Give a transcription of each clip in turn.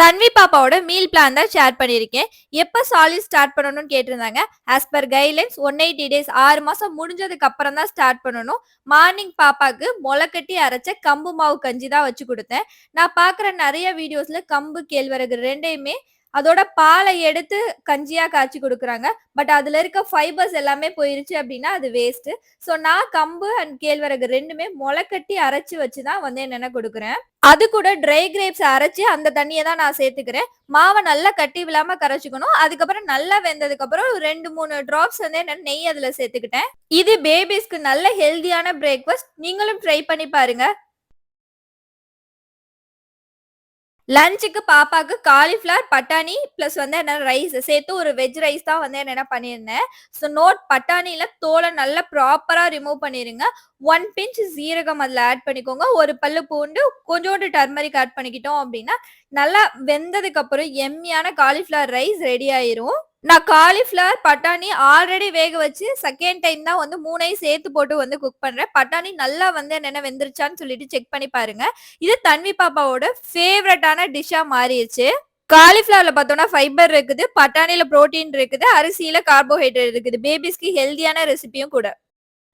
தன்வி பாப்பாவோட meal plan தான் share பண்ணியிருக்கேன். எப்ப சாலிட் ஸ்டார்ட் பண்ணணும்னு கேட்டிருந்தாங்க. ஆஸ் பர் கைட்லைன்ஸ் 180 டேஸ் 6 மாசம் முடிஞ்சதுக்கு அப்புறம் தான் ஸ்டார்ட் பண்ணணும். மார்னிங் பாப்பாக்கு மொளக்கட்டி அரைச்ச கம்பு மாவு கஞ்சி தான் வச்சு குடுத்தேன். நான் பார்க்குற நெறைய வீடியோஸ்ல கம்பு, கேழ்வரகு 2யுமே அதோட பாலை எடுத்து கஞ்சியா காய்ச்சி குடுக்குறாங்க. பட் அதுல இருக்க ஃபைபர்ஸ் எல்லாமே போயிருச்சு அப்டின்னா அது வேஸ்ட்டு. ஸோ நான் கம்பு அண்ட் கேழ்வரகு 2மே மொளக்கட்டி அரைச்சு வச்சு தான் வந்து என்னென்ன குடுக்குறேன். அது கூட ட்ரை கிரேப்ஸ் அரைச்சு அந்த தண்ணிய தான் நான் சேர்த்துக்கிறேன். மாவ நல்லா கட்டி விழாம கரைச்சுக்கணும். அதுக்கப்புறம் நல்லா வெந்ததுக்கு அப்புறம் 2, 3 டிராப்ஸ் வந்து என்னன்னா நெய் அதுல சேர்த்துக்கிட்டேன். இது பேபிஸ்க்கு நல்ல ஹெல்தியான பிரேக்ஃபாஸ்ட். நீங்களும் ட்ரை பண்ணி பாருங்க. லஞ்சுக்கு பாப்பாக்கு காலிஃப்ளவர், பட்டாணி பிளஸ் வந்து என்ன ரைஸ் சேர்த்து ஒரு வெஜ் ரைஸ் தான் வந்து என்ன பண்ணியிருந்தேன். ஸோ நோட் பட்டாணியில தோலை நல்லா ப்ராப்பரா ரிமூவ் பண்ணிருங்க. 1 பிஞ்ச் சீரகம் அதில் ஆட் பண்ணிக்கோங்க. ஒரு பல்லு பூண்டு, கொஞ்சோண்டு டர்மரிக் ஆட் பண்ணிக்கிட்டோம் அப்படின்னா நல்லா வெந்ததுக்கு அப்புறம் எம்மியான காலிஃப்ளவர் ரைஸ் ரெடி ஆயிரும். நான் காலிஃப்ளவர், பட்டாணி ஆல்ரெடி வேக வச்சு செகண்ட் டைம் தான் வந்து 3யும் சேர்த்து போட்டு வந்து குக் பண்றேன். பட்டாணி நல்லா வந்து என்னென்ன வெந்துருச்சான்னு சொல்லிட்டு செக் பண்ணி பாருங்க. இது தன்வி பாப்பாவோட ஃபேவரட்டான டிஷ்ஷா மாறிடுச்சு. காலிஃப்ளவர்ல பார்த்தோம்னா ஃபைபர் இருக்குது, பட்டாணில புரோட்டீன் இருக்குது, அரிசியில கார்போஹைட்ரேட் இருக்குது. பேபிஸ்க்கு ஹெல்தியான ரெசிபியும் கூட.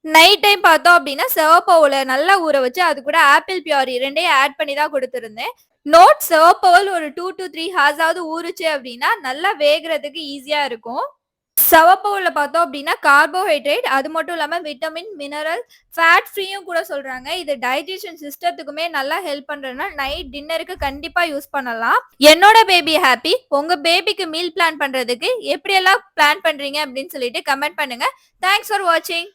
நைட் டைம் பார்த்தோம் அப்படின்னா சிவப்பவுல நல்லா ஊற வச்சு அது கூட ஆப்பிள் பியூரி 2யும் ஆட் பண்ணி தான் கொடுத்துருந்தேன். நோட் சிவப்பவுல் ஒரு 2 to 3 ஹார்ஸாவது ஊறுச்சு அப்படின்னா நல்லா வேகிறதுக்கு ஈஸியா இருக்கும். சிவப்பவுல பார்த்தோம் அப்படின்னா கார்போஹைட்ரேட், அது மட்டும் இல்லாம விட்டமின், மினரல், ஃபேட் ஃப்ரீயும் கூட சொல்றாங்க. இது டைஜஷன் சிஸ்டத்துக்குமே நல்லா ஹெல்ப் பண்றதுனால நைட் டின்னருக்கு கண்டிப்பா யூஸ் பண்ணலாம். என்னோட பேபி ஹாப்பி. உங்க பேபிக்கு மீல் பிளான் பண்றதுக்கு எப்படியெல்லாம் பிளான் பண்றீங்க அப்படின்னு சொல்லிட்டு கமெண்ட் பண்ணுங்க. தேங்க்ஸ் ஃபார் வாட்சிங்.